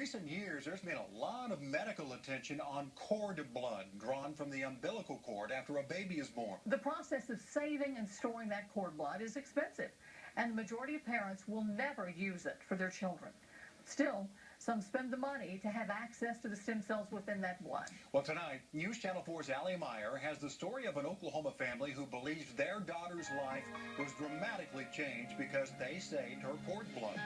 recent years, there's been a lot of medical attention on cord blood drawn from the umbilical cord after a baby is born. The process of saving and storing that cord blood is expensive, and the majority of parents will never use it for their children. Still, some spend the money to have access to the stem cells within that blood. Well, tonight, News Channel 4's Allie Meyer has the story of an Oklahoma family who believes their daughter's life was dramatically changed because they saved her cord blood.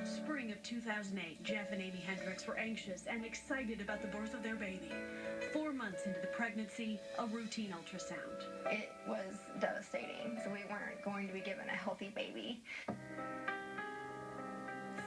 Spring of 2008, Jeff and Amy Hendricks were anxious and excited about the birth of their baby. 4 months into the pregnancy, a routine ultrasound. It was devastating, so we weren't going to be given a healthy baby.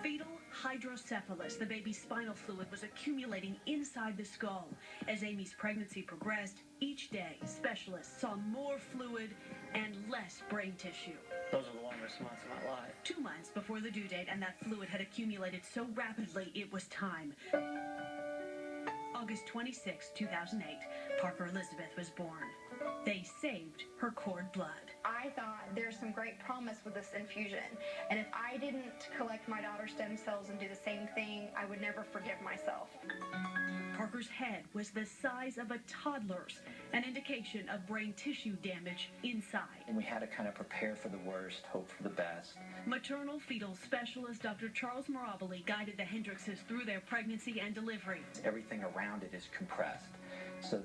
Fetal hydrocephalus, the baby's spinal fluid, was accumulating inside the skull. As Amy's pregnancy progressed, each day specialists saw more fluid and less brain tissue. Those are the longest months of my life. 2 months before the due date, and that fluid had accumulated so rapidly it was time. August 26, 2008, Parker Elizabeth was born. They saved her cord blood. I thought there's some great promise with this infusion, and if I didn't collect my daughter's stem cells and do the same thing, I would never forgive myself. Parker's head was the size of a toddler's, an indication of brain tissue damage inside. And we had to kind of prepare for the worst, hope for the best. Maternal fetal specialist Dr. Charles Mirabile guided the Hendrickses through their pregnancy and delivery. Everything around it is compressed. So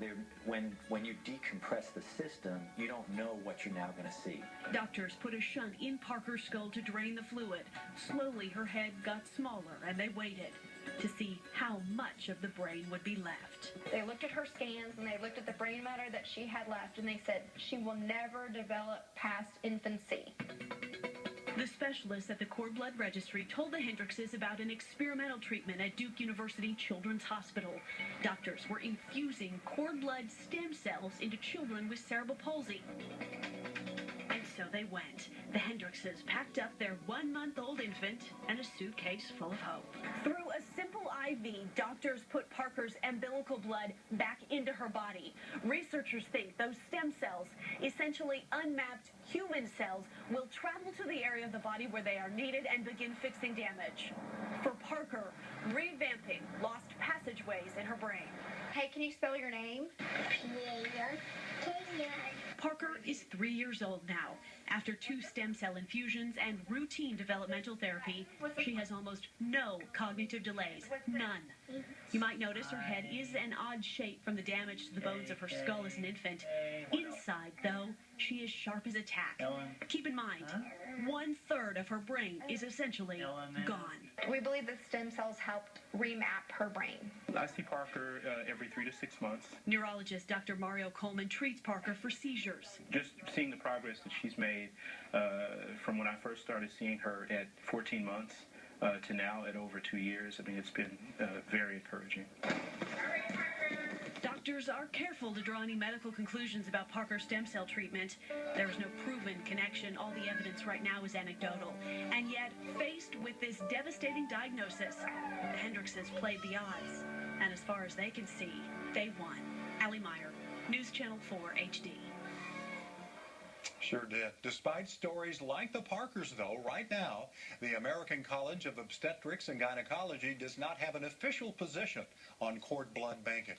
when you decompress the system, you don't know what you're now going to see. Doctors put a shunt in Parker's skull to drain the fluid. Slowly, her head got smaller, and they waited to see how much of the brain would be left. They looked at her scans, and they looked at the brain matter that she had left, and they said she will never develop past infancy. The specialists at the Cord Blood Registry told the Hendrickses about an experimental treatment at Duke University Children's Hospital. Doctors were infusing cord blood stem cells into children with cerebral palsy. And so they went. The Hendrickses packed up their 1-month-old infant and a suitcase full of hope. Through a simple IV, doctors put Parker's umbilical blood back into her body. Researchers think those stem cells, essentially unmapped human cells, will travel to the area of the body where they are needed and begin fixing damage. For Parker, revamping lost passageways in her brain. Hey, can you spell your name? Parker is 3 years old now. After 2 stem cell infusions and routine developmental therapy, she has almost no cognitive delays. None. You might notice her head is an odd shape from the damage to the bones of her skull as an infant. Inside, though, she is sharp as a tack. Keep in mind, 1/3 of her brain is essentially gone. We believe that stem cells helped remap her brain. I see Parker every 3 to 6 months. Neurologist Dr. Mario Coleman treats Parker for seizures. Just seeing the progress that she's made from when I first started seeing her at 14 months to now at over 2 years, I mean, it's been very encouraging. Doctors are careful to draw any medical conclusions about Parker's stem cell treatment. There is no proven connection. All the evidence right now is anecdotal. And yet, faced with this devastating diagnosis, the Hendrickses played the odds. And as far as they can see, they won. Allie Meyer, News Channel 4 HD. Sure did. Despite stories like the Parkers, though, right now, the American College of Obstetrics and Gynecology does not have an official position on cord blood banking.